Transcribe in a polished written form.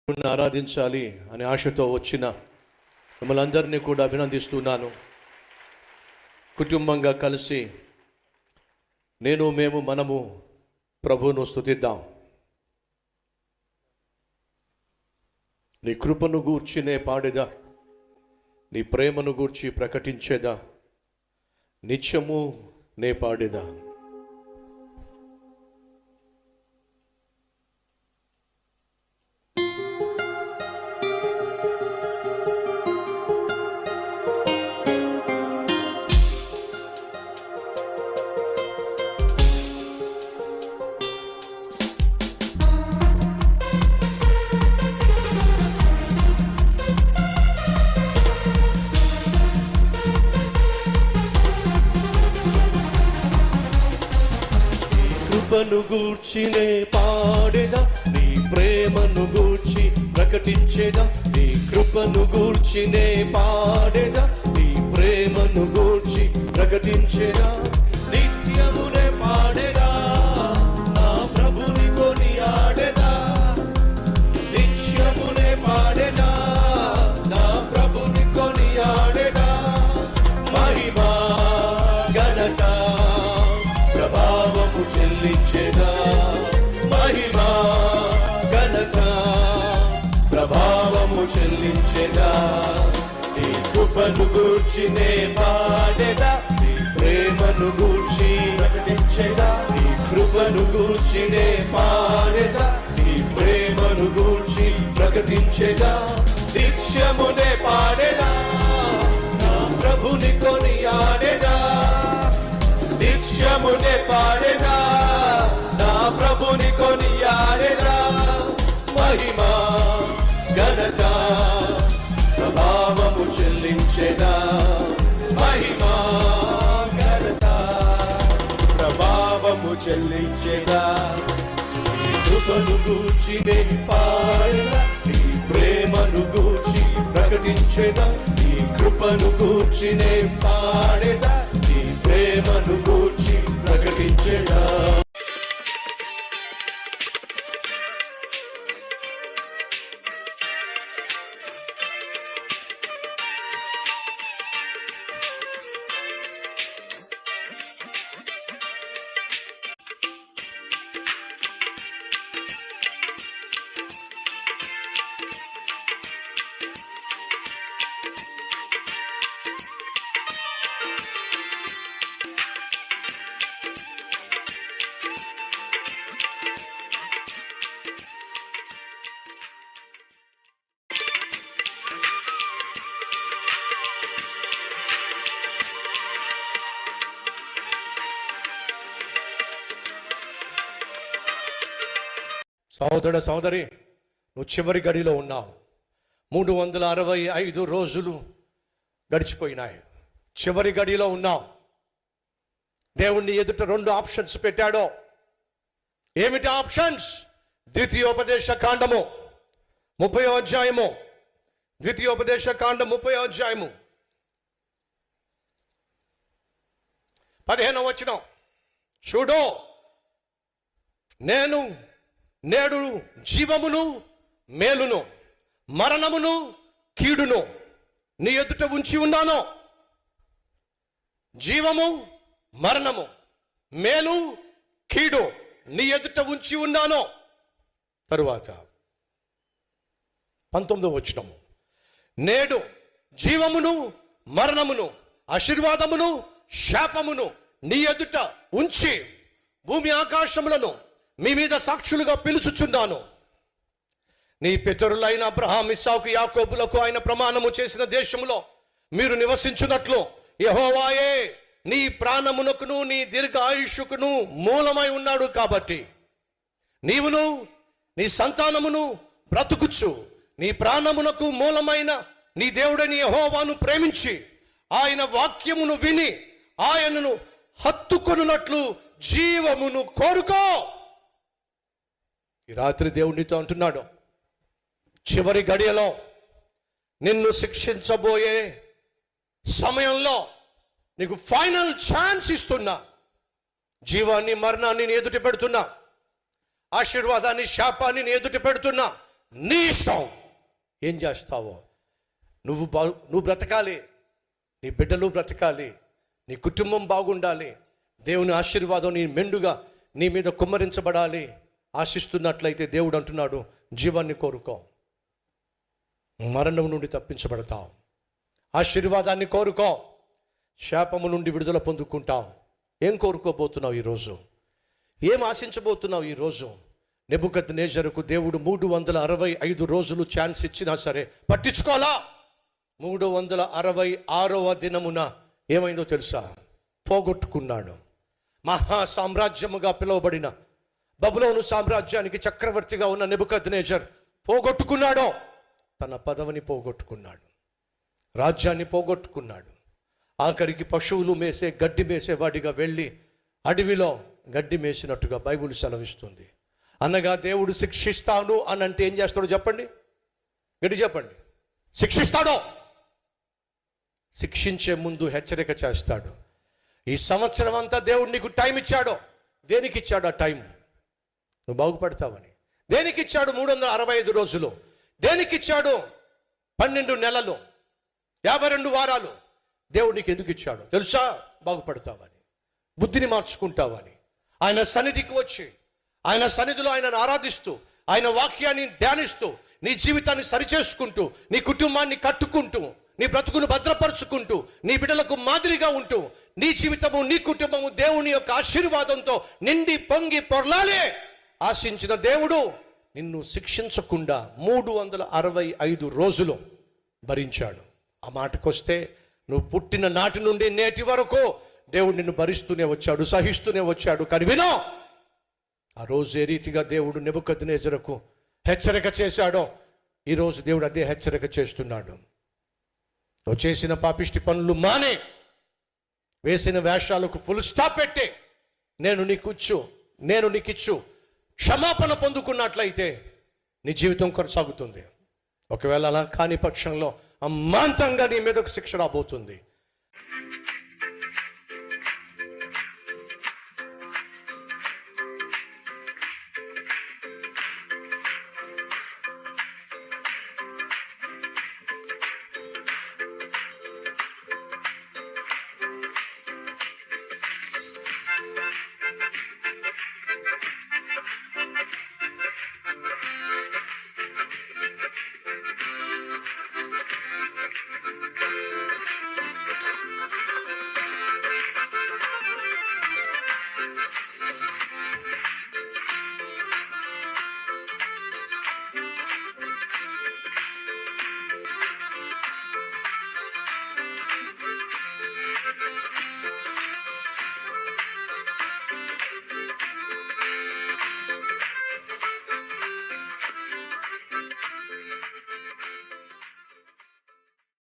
ఆరాధించాలి అనే ఆశతో వచ్చిన మిమ్మల్ని అందరినీ కూడా అభినందిస్తున్నాను. కుటుంబంగా కలిసి మనము ప్రభువును స్తుతిద్దాం. నీ కృపను గూర్చి నే పాడేదా, నీ ప్రేమను గూర్చి ప్రకటించేదా, నిత్యము నే పాడేదా. కృపను గూర్చినే పాడేదా, నీ ప్రేమను గూర్చి ప్రకటించేదా. నీ కృపను గూర్చినే పాడేదా, నీ ప్రేమను గూర్చి ప్రకటించేదా. నిత్యమునే పాడేదా, నా ప్రభుని కొనియాడేదా. నిత్యమునే పాడేదా, నా ప్రభుని కొనియాడేదా. మహిమా ఘనత ప్రభావము చెల్లించేదా. మహిమా ఘనత ప్రభావము చెల్లించేదా. నీ కృపను గూర్చి నే పాడేదా, నీ ప్రేమను గూర్చి ప్రకటించేదా. నీ కృపను గూర్చి నే పాడేదా, నీ ప్రేమను గూర్చి ప్రకటించేదా. నిత్యమునే పాడేదా, నా ప్రభుని కొనియాడేదా. నిత్యమునే పాడేదా, నా ప్రభుని కొనియాడేదా. మహిమా ఘనత ప్రభావము చెల్లించేదా. మహిమా ఘనత ప్రభావము చెల్లించేదా. నీ కృపను గూర్చి నే పాడేదా, నీ ప్రేమను గూర్చి ప్రకటించేదా. నీ కృపను గూర్చి నే పాడేదా, నీ ప్రేమను గూర్చి ప్రకటించేదా. సహోదర సహోదరి, నువ్వు చివరి గడిలో ఉన్నావు. 365 రోజులు గడిచిపోయినాయి. చివరి గడిలో ఉన్నావు. దేవుణ్ణి ఎదుట 2 ఆప్షన్స్ పెట్టాడు. ఏమిటి ఆప్షన్స్? ద్వితీయోపదేశ కాండము 30వ అధ్యాయము, ద్వితీయోపదేశ కాండం 30వ అధ్యాయము 15వ వచనం చూడు. నేడు జీవమును మేలును, మరణమును కీడును నీ ఎదుట ఉంచి ఉన్నాను. జీవము మరణము, మేలు కీడు నీ ఎదుట ఉంచి ఉన్నాను. తరువాత 19వ వచనము, నేడు జీవమును మరణమును ఆశీర్వాదమును శాపమును నీ ఎదుట ఉంచి భూమి ఆకాశములను మీ మీద సాక్షులుగా పిలుచుచున్నాను. నీ పితరులైన అబ్రహాము, ఇస్సాకు, యాకోబులకు ఆయన ప్రమాణము చేసిన దేశములో మీరు నివసించున్నట్లు యెహోవాయే నీ ప్రాణమునకును నీ దీర్ఘ ఆయుష్కును మూలమై ఉన్నాడు. కాబట్టి నీవును నీ సంతానమును బ్రతుకుచ్చు నీ ప్రాణమునకు మూలమైన నీ దేవుడని యెహోవాను ప్రేమించి ఆయన వాక్యమును విని ఆయనను హత్తుకొనున్నట్లు జీవమును కోరుకో. ఈ రాత్రి దేవునితో అంటున్నాడు, చివరి గడియలో నిన్ను శిక్షించబోయే సమయంలో నీకు ఫైనల్ ఛాన్స్ ఇస్తున్నా. జీవాన్ని మరణాన్ని నీ ఎదుట పెడుతున్నా, ఆశీర్వాదాన్ని శాపాన్ని నీ ఎదుట పెడుతున్నా, నీ ఇష్టం ఏం చేస్తావో. నువ్వు బ్రతకాలి, నీ బిడ్డలు బ్రతకాలి, నీ కుటుంబం బాగుండాలి, దేవుని ఆశీర్వాదం నీ మెండుగా నీ మీద కుమ్మరించబడాలి ఆశిస్తున్నట్లయితే దేవుడు అంటున్నాడు, జీవాన్ని కోరుకో, మరణం నుండి తప్పించబడతావు. ఆశీర్వాదాన్ని కోరుకో, శాపము నుండి విడుదల పొందుకుంటావు. ఏం కోరుకోబోతున్నావు ఈరోజు? ఏం ఆశించబోతున్నావు ఈరోజు? నెబుకద్నెజరుకు దేవుడు 365 రోజులు ఛాన్స్ ఇచ్చినా సరే పట్టించుకోవాలా. 366వ దినమున ఏమైందో తెలుసా? పోగొట్టుకున్నాడు. మహా సామ్రాజ్యముగా పిలువబడిన బబులోను సామ్రాజ్యానికి చక్రవర్తిగా ఉన్న నెబుకద్నెజర్ పోగొట్టుకున్నాడు. తన పదవిని పోగొట్టుకున్నాడు, రాజ్యాన్ని పోగొట్టుకున్నాడు. ఆఖరికి పశువులు మేసే గడ్డి మేసేవాడిగా వెళ్ళి అడవిలో గడ్డి మేసినట్టుగా బైబిల్ సెలవిస్తుంది. అనగా దేవుడు శిక్షిస్తాను అని అంటే ఏం చేస్తాడో చెప్పండి, గడి చెప్పండి. శిక్షిస్తాడో? శిక్షించే ముందు హెచ్చరిక చేస్తాడు. ఈ సంవత్సరం అంతా దేవుడు నీకు టైం ఇచ్చాడో. దేనికి ఇచ్చాడు ఆ టైం? నువ్వు బాగుపడతావని. దేనికి ఇచ్చాడు 365 రోజులు? దేనికి ఇచ్చాడు 12 నెలలు 52 వారాలు? దేవుడు నీకు ఎందుకు ఇచ్చాడు తెలుసా? బాగుపడతావని, బుద్ధిని మార్చుకుంటావని, ఆయన సన్నిధికి వచ్చి ఆయన సన్నిధిలో ఆయనను ఆరాధిస్తూ ఆయన వాక్యాన్ని ధ్యానిస్తూ నీ జీవితాన్ని సరిచేసుకుంటూ నీ కుటుంబాన్ని కట్టుకుంటూ నీ బ్రతుకును భద్రపరుచుకుంటూ నీ బిడ్డలకు మాదిరిగా ఉంటూ నీ జీవితము నీ కుటుంబము దేవుని యొక్క ఆశీర్వాదంతో నిండి పొంగి పొర్లాలే ఆశించిన దేవుడు నిన్ను శిక్షించకుండా 365 రోజులు భరించాడు. ఆ మాటకొస్తే నువ్వు పుట్టిన నాటి నుండి నేటి వరకు దేవుడు నిన్ను భరిస్తూనే వచ్చాడు, సహిస్తూనే వచ్చాడు. కానీ వినో, ఆ రోజు ఏ రీతిగా దేవుడు నెబుకద్నెజరుకు హెచ్చరిక చేశాడో ఈరోజు దేవుడు అదే హెచ్చరిక చేస్తున్నాడు. నువ్వు చేసిన పాపిష్టి పనులు మానే, వేసిన వేషాలకు ఫుల్ స్టాప్ పెట్టే, నేను నీకు ఇచ్చు క్షమాపణ పొందుకున్నట్లయితే నీ జీవితం కొనసాగుతుంది. ఒకవేళ అలా కాని పక్షంలో అమాంతంగా నీ మీదకు శిక్ష రాబోతుంది.